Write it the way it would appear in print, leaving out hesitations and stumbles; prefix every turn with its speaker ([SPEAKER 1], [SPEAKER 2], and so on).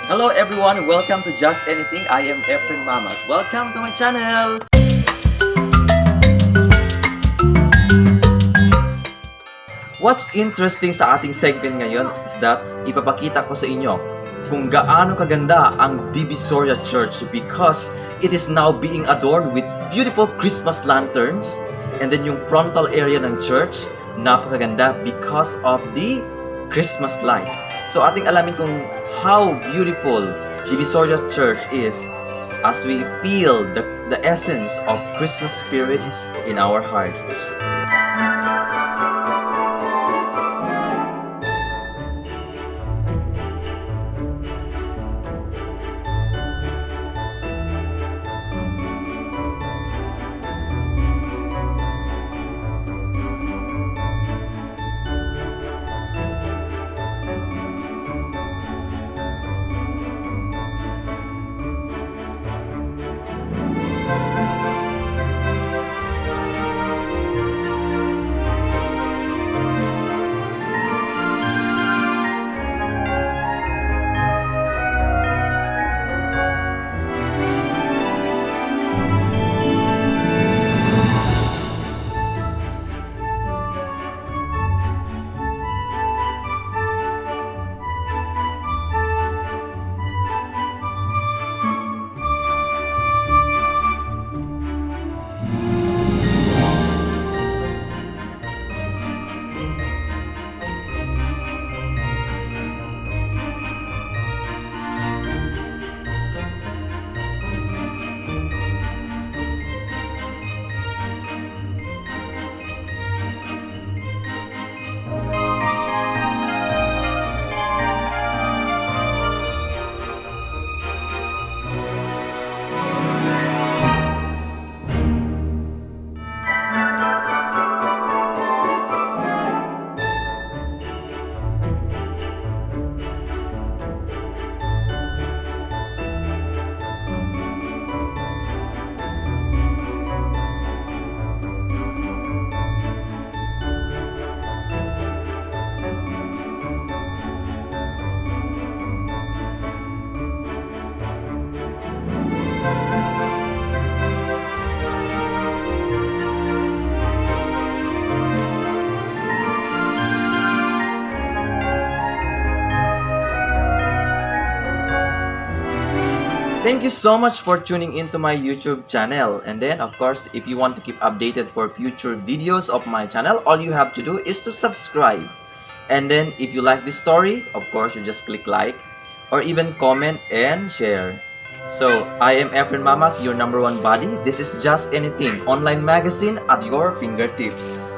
[SPEAKER 1] Hello everyone, welcome to Just Anything. I am Efren Mamat. Welcome to my channel! What's interesting sa ating segment ngayon is that ipapakita ko sa inyo kung gaano kaganda ang Divisoria Church because it is now being adorned with beautiful Christmas lanterns, and then yung frontal area ng church napakaganda because of the Christmas lights. So ating alamin kung how beautiful Divisoria Church is as we feel the essence of Christmas spirit in our hearts. Thank you so much for tuning into my YouTube channel. And then, of course, if you want to keep updated for future videos of my channel, all you have to do is to subscribe. And then, if you like this story, of course, you just click like or even comment and share. So, I am Efren Mamak, your #1 buddy. This is Just Anything, online magazine at your fingertips.